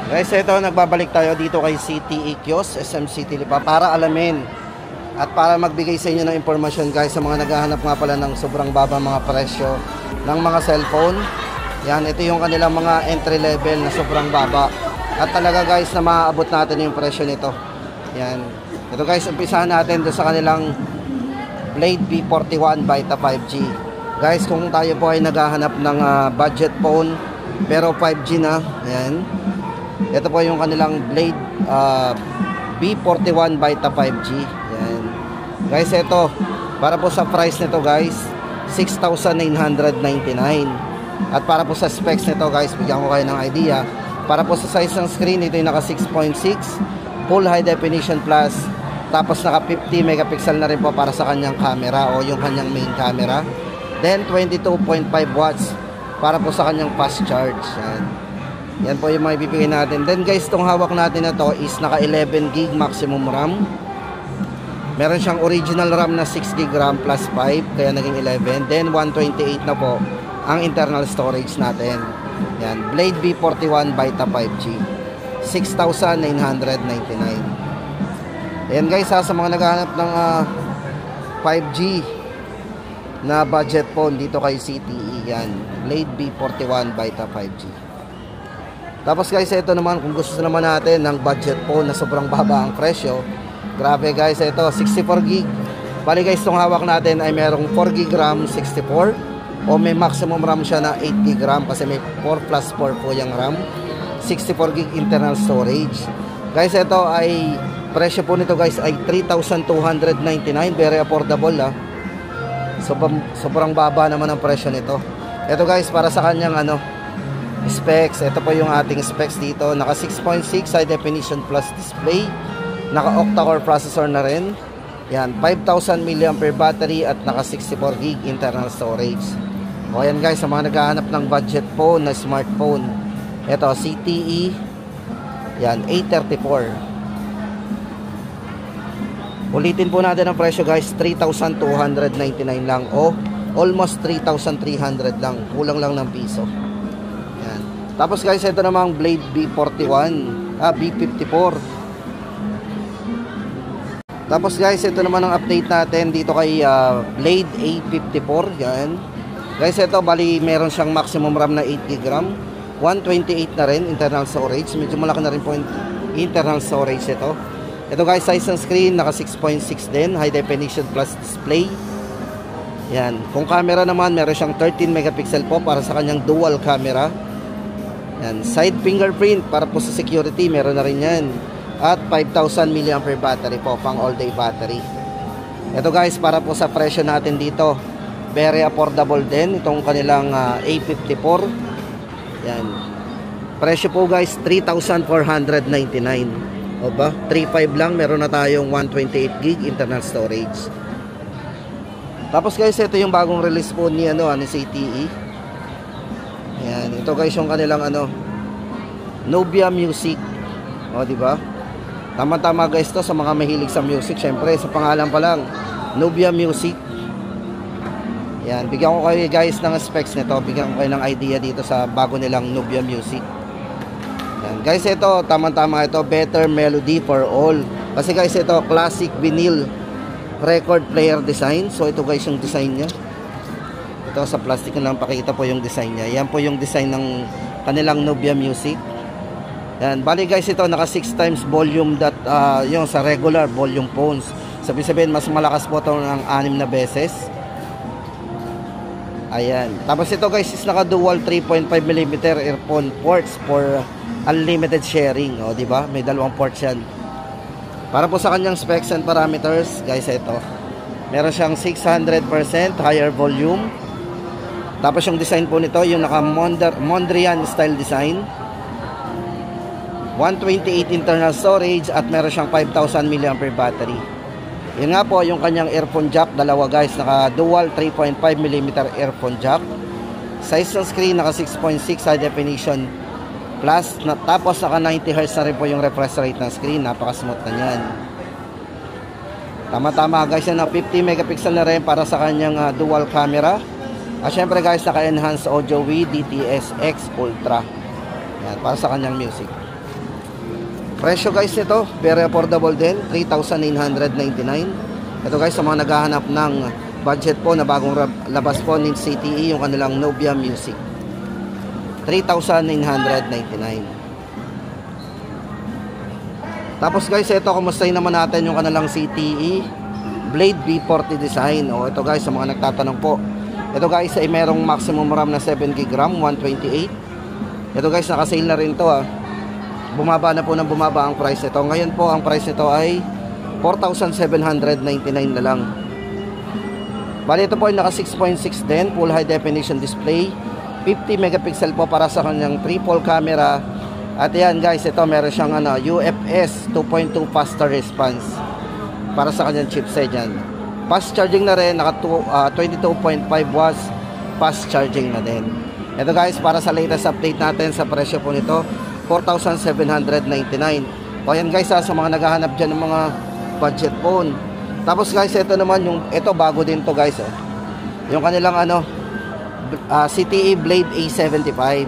Guys, ito nagbabalik tayo dito kay CTE Kiosk, SM City Lipa para alamin at para magbigay sa inyo ng impormasyon guys sa mga naghahanap nga pala ng sobrang baba mga presyo ng mga cellphone. Yan, ito yung kanilang mga entry level na sobrang baba. At talaga guys na maaabot natin yung presyo nito. Yan. Ito guys, umpisahan natin doon sa kanilang Blade B41 Vita 5G. Guys, kung tayo po ay naghahanap ng budget phone pero 5G na, yan. Ito po yung kanilang Blade B41 Vita 5G. Yan. Guys, ito para po sa price nito guys, 6,999. At para po sa specs nito guys, bigyan ko kayo ng idea. Para po sa size ng screen, ito yung naka 6.6 full high definition plus, tapos naka 50 megapixel na rin po para sa kanyang camera o yung kanyang main camera. Then 22.5 watts para po sa kanyang fast charge. Yan po yung mga ibibigay natin. Then guys, itong hawak natin na to is naka 11 gig maximum RAM. Meron siyang original RAM na 6 gig RAM plus 5, kaya naging 11. Then 128 na po ang internal storage natin. Yan, Blade B41 Vita 5G, 6,999. Ayan guys, sa mga naghahanap ng 5G na budget phone dito kay CTE, yan, Blade B41 Vita 5G. Tapos guys, ito naman kung gusto naman natin ng budget phone na sobrang baba ang presyo, grabe guys, ito 64 gig. Bali guys, itong hawak natin ay merong 4 gig RAM 64 o may maximum RAM siya na 8 gig RAM kasi may 4 plus 4 po yung RAM, 64 gig internal storage. Guys, ito ay presyo po nito guys ay 3,299, very affordable sobrang baba naman ang presyo nito. Ito guys, para sa kanyang specs, ito po yung ating specs dito. Naka 6.6 high definition plus display, naka octa-core processor na rin. Yan, 5,000 mAh battery at naka 64 gig internal storage. O yan guys, sa mga naghahanap ng budget phone na smartphone, ito CTE, yan, A34. Ulitin po natin ang presyo guys, 3,299 lang o almost 3,300 lang, kulang lang ng piso. Tapos guys, ito namang Blade B41, B54. Tapos guys, ito naman ang update natin dito kay Blade A54. Yan. Guys, ito bali meron siyang maximum RAM na 8 GB RAM, 128 na rin internal storage. Medyo malaki na rin po yung internal storage ito. Ito guys, size ng screen naka 6.6 din, high definition plus display. Yan. Kung camera naman, meron siyang 13 megapixel po para sa kanyang dual camera. Yan, side fingerprint para po sa security, meron na rin yan. At 5,000 mAh battery po, pang all day battery. Ito guys, para po sa presyo natin dito, very affordable din itong kanilang A54. Yan. Presyo po guys, 3,499. O ba? 3,500 lang, meron na tayong 128 gig internal storage. Tapos guys, ito yung bagong release po ni ni CTE. Ayan, ito guys yung kanilang Nubia Music. O, di ba? Tama-tama guys to sa mga mahilig sa music. Syempre, sa pangalan pa lang, Nubia Music. Ayan, bigyan ko kayo guys ng specs nito. Bigyan ko kayo ng idea dito sa bago nilang Nubia Music. Ayan, guys, ito, tama-tama ito, better melody for all. Kasi guys, ito, classic vinyl record player design. So, ito guys yung design niya. Ito sa plastic na lang pakita po yung design niya. Yan po yung design ng kanilang Nubia Music. Yan, bali guys, ito naka 6 times volume yung sa regular volume phones. Sabihin mas malakas po ito ng 6 na beses. Ayan. Tapos ito guys is naka dual 3.5mm earphone ports for unlimited sharing. O, di ba? May dalawang ports yan. Para po sa kanyang specs and parameters, guys, ito. Meron siyang 600% higher volume. Tapos yung design po nito, yung naka Mondrian style design, 128 internal storage at meron siyang 5,000 mAh battery. Yun nga po yung kanyang earphone jack, dalawa guys, naka dual 3.5mm earphone jack. Size ng screen naka 6.6 high definition plus, tapos naka 90Hz na rin po yung refresh rate ng screen, napaka smooth na yan. Tama-tama guys, yan na 50 megapixel na rin para sa kanyang dual camera. At syempre guys, naka-enhance audio with DTS-X Ultra. Yan, para sa kanyang music. Presyo guys nito, very affordable din, 3,999. Ito guys sa mga naghahanap ng budget po na bagong labas po ng CTE, yung kanilang Nubia Music. 3,999. Tapos guys, ito kumustahin naman natin yung kanilang CTE Blade B40 design. O ito guys sa mga nagtatanong po. Ito guys ay merong maximum RAM na 7GB RAM, 128. Ito guys naka-sale na rin to Bumaba na po ng bumaba ang price nito. Ngayon po ang price nito ay 4,799 na lang. Bali ito po ay naka 6.6 din, full high definition display, 50 megapixel po para sa kanyang triple camera. At yan guys, ito meron siyang UFS 2.2 faster response para sa kanyang chipset yan. Fast charging na rin, naka 22.5 watts fast charging na din. Ito guys, para sa latest update natin sa presyo po nito, 4,799. O yan guys sa mga naghahanap dyan ng mga budget phone. Tapos guys, ito naman ito bago din to guys yung kanilang CTE Blade A75.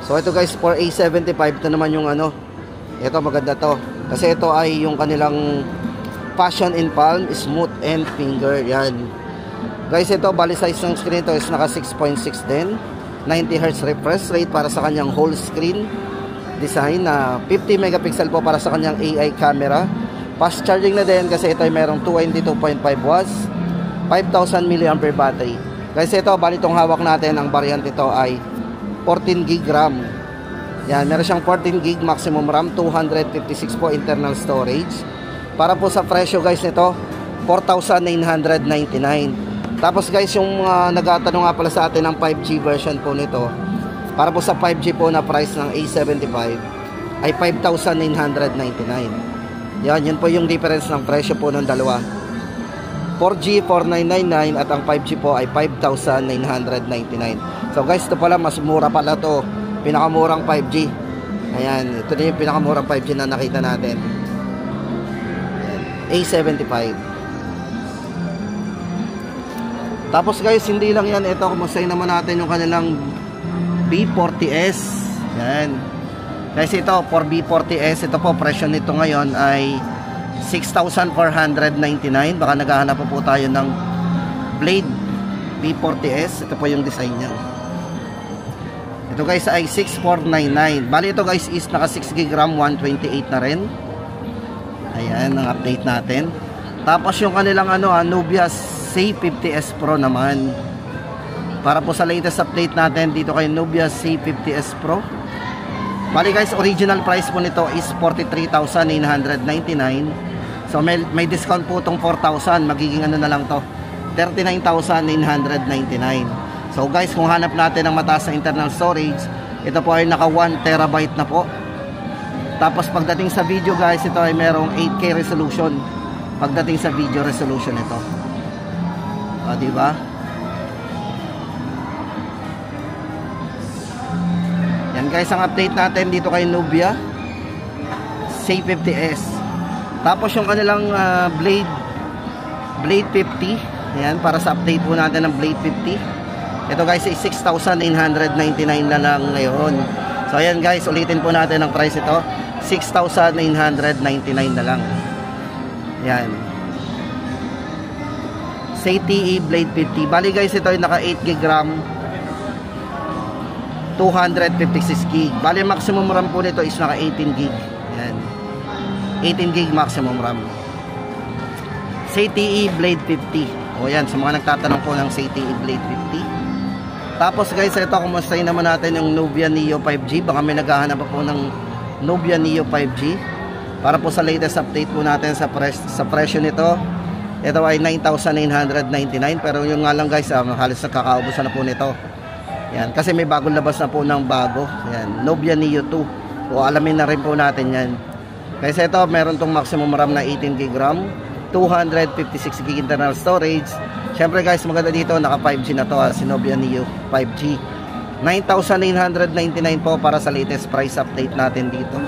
So ito guys for A75, ito naman yung ito maganda to kasi ito ay yung kanilang Passion in Palm, Smooth and Finger. Yan guys, ito bali size ng screen to is naka 6.6 din, 90Hz refresh rate para sa kanyang whole screen design na 50 megapixel po para sa kanyang AI camera. Fast charging na din kasi ito ay merong 22.5 watts, 5,000 mAh battery. Guys, ito bali itong hawak natin, ang variant ito ay 14GB RAM. Yan, meron siyang 14GB maximum RAM, 256 po internal storage. Para po sa presyo guys nito, 4,999. Tapos guys, yung nagtatanong nga pala sa atin ng 5G version po nito, para po sa 5G po na price ng A75 ay 5,999. Yan, yun po yung difference ng presyo po ng dalawa. 4G 4,999 at ang 5G po ay 5,999. So guys, ito pala mas mura pala to, pinakamurang 5G. Ayan, ito na yung pinakamurang 5G na nakita natin. A75. Tapos guys, hindi lang yan, ito kumustahin naman natin yung kanilang B40S. Yan guys, ito for B40S, ito po presyo nito ngayon ay 6,499. Baka naghahanap po tayo ng Blade B40S. Ito po yung design niya. Ito guys ay 6,499. Bali ito guys is naka 6GB RAM, 128 na rin. Ayan ang update natin. Tapos yung kanilang Nubia C50S Pro naman, para po sa latest update natin dito kay Nubia C50S Pro. Bali guys, original price po nito is 43,999. So may discount po itong 4,000, magiging na lang to, 39,999. So guys, kung hanap natin ng mataas na internal storage, ito po ay naka 1TB na po. Tapos pagdating sa video guys, ito ay merong 8K resolution. Pagdating sa video resolution ito, diba? Yan guys ang update natin dito kay Nubia C50S. Tapos yung kanilang Blade 50, yan para sa update po natin ng Blade 50. Ito guys ay 6,999 na lang ngayon. So ayan guys, ulitin po natin ang price ito, 6,999 na lang. Yan, CTE Blade 50. Bali guys, ito ay naka 8GB RAM, 256GB. Bali maximum RAM po nito is naka 18GB. Yan, 18GB maximum RAM. CTE Blade 50. O yan, sa mga nagtatanong po ng CTE Blade 50. Tapos guys, ito kumustahin naman natin yung Nubia Neo 5G. Baka may naghahanap po ng Nubia Neo 5G. Para po sa latest update po natin sa presyo nito, ito ay 9,999. Pero yung nga lang guys, halos nakakaubusan na po nito. Yan, kasi may bagong labas na po ng bago. Yan, Nubia Neo 2. O alamin na rin po natin yan. Kasi ito, meron tong maximum RAM na 18GB RAM, 256GB internal storage. Syempre guys, maganda dito, naka 5G na to, si Nubia Neo 5G. 9,999 po para sa latest price update natin dito.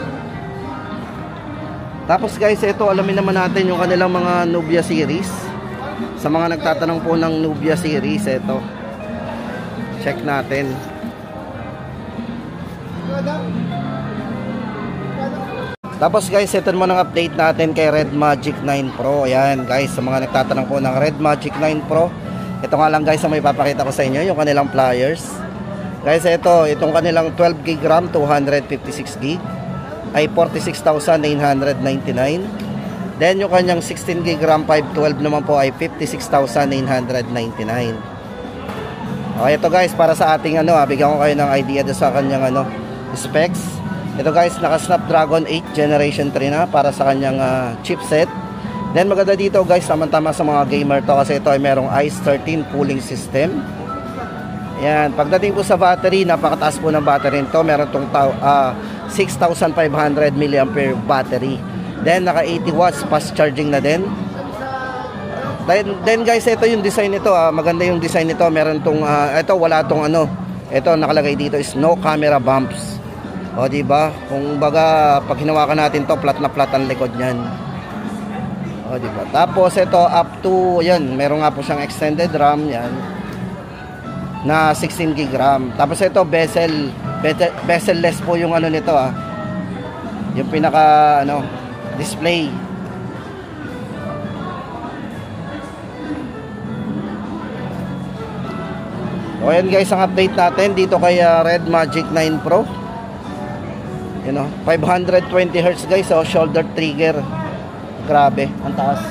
Tapos guys, ito alamin naman natin yung kanilang mga Nubia series. Sa mga nagtatanong po ng Nubia series, ito check natin. Tapos guys, ito naman ang update natin kay Red Magic 9 Pro. Ayan guys, sa mga nagtatanong po ng Red Magic 9 Pro, ito nga lang guys ang may papakita ko sa inyo, yung kanilang pliers. Guys, itong kanilang 12GB RAM, 256GB ay 46,999. Then yung kanyang 16GB RAM 512 naman po ay 56,999. Okay, ito guys, para sa ating bigyan ko kayo ng idea sa kanyang specs. Ito guys, naka Snapdragon 8 Generation 3 na para sa kanyang chipset. Then maganda dito guys, tama-tama sa mga gamer to kasi ito ay merong ICE 13 cooling system. Ayan, pagdating po sa battery, napakataas po ng battery nito. Meron itong 6,500 mAh battery. Then naka 80 watts fast charging na din. Then guys, ito yung design nito, maganda yung design nito. Meron itong ito wala itong ito nakalagay dito is no camera bumps. O diba? Kung baga pag hinawakan natin to, flat na flat ang likod niyan. O diba? Tapos ito up to yan, meron nga po siyang extended RAM yan na 16GB RAM. Tapos ito bezel-less po yung nito yung pinaka display. O yan guys, ang update natin dito kay Red Magic 9 Pro. 520Hz guys, shoulder trigger. Grabe, ang taas.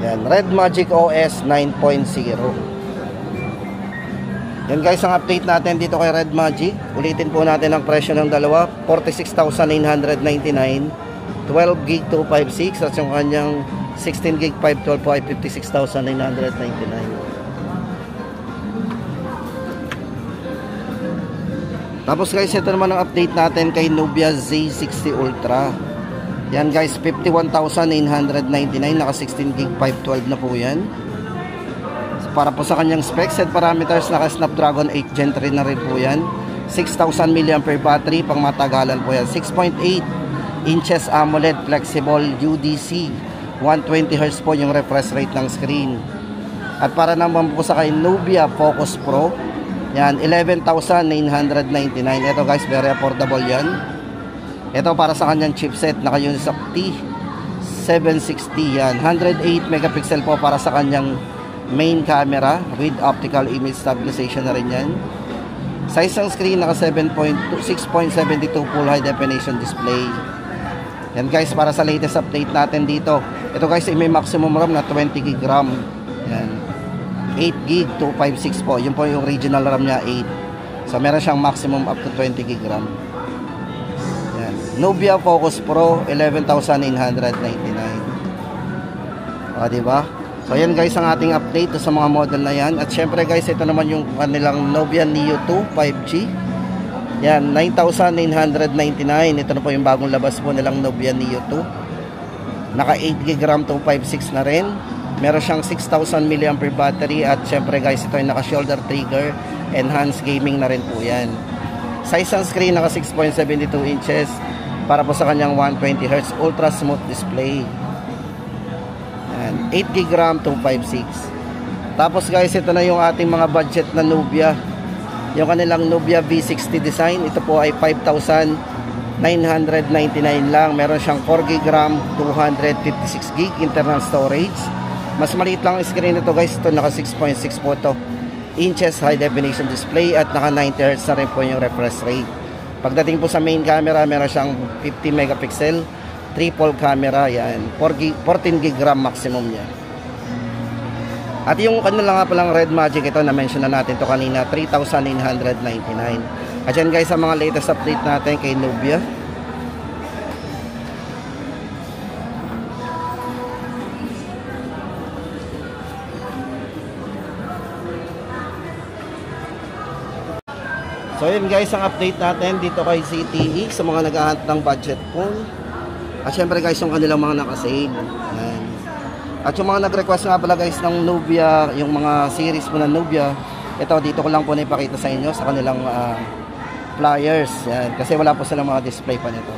Yan, Red Magic OS 9.0. Yan guys, ang update natin dito kay Red Magic. Ulitin po natin ang presyo ng dalawa, 46,999, 12GB 256 at yung kanyang 16GB 512 po ay 56,999. Tapos guys, ito naman ang update natin kay Nubia Z60 Ultra. Yan guys, 51,999, naka 16GB 512 na po yan. So, para po sa kanyang specs and parameters, naka Snapdragon 8 Gen 3 na rin po yan. 6,000 mAh battery, pang matagalan po yan. 6.8 inches AMOLED flexible UDC, 120Hz po yung refresh rate ng screen. At para naman po sa kay Nubia Focus Pro, yan, 11,999. Ito guys, very affordable yan. Ito para sa kanyang chipset, naka-Unisoc T760 yan. 108 megapixel po para sa kanyang main camera with optical image stabilization na rin yan. Size ng screen, naka 6.72 full high definition display. Yan guys, para sa latest update natin dito. Ito guys, may maximum RAM na 20GB RAM. Yan. 8GB 256 po. Yun po yung original RAM niya, 8. So meron siyang maximum up to 20GB RAM. Yan. Nubia Focus Pro 11,999. O diba? So yan guys ang ating update sa mga model na yan. At syempre guys, ito naman yung kanilang Nubia Neo 2 5G. Yan, 9,999. Ito na po yung bagong labas po nilang Nubia Neo 2. Naka 8GB RAM 256 na rin. Meron siyang 6,000 mAh battery. At syempre guys, ito ay naka shoulder trigger. Enhanced gaming na rin po yan. Size ng screen, naka 6.72 inches. Para po sa kanyang 120Hz ultra smooth display. Yan, 8GB RAM 256. Tapos guys, ito na yung ating mga budget na Nubia. Yung kanilang Nubia V60 design, ito po ay 5,999 lang. Meron siyang 4GB RAM, 256GB internal storage. Mas maliit lang ang screen nito guys. Ito naka 6.6 po to inches high definition display at naka 90Hz na rin po yung refresh rate. Pagdating po sa main camera, meron siyang 50 megapixel triple camera. Yan, 14GB RAM maximum niya. At yung kanila nga palang Red Magic, ito na-mention na natin to kanina, 3,999. At yan guys, sa mga latest update natin kay Nubia. So yun guys, ang update natin dito kay ZTE sa mga naghahanap ng budget phone. At syempre guys, yung kanilang mga nakasale. Yan. At yung mga nag-request nga pala guys ng Nubia, yung mga series po ng Nubia, ito dito ko lang po na ipakita sa inyo sa kanilang flyers. Yan. Kasi wala po silang mga display pa nito.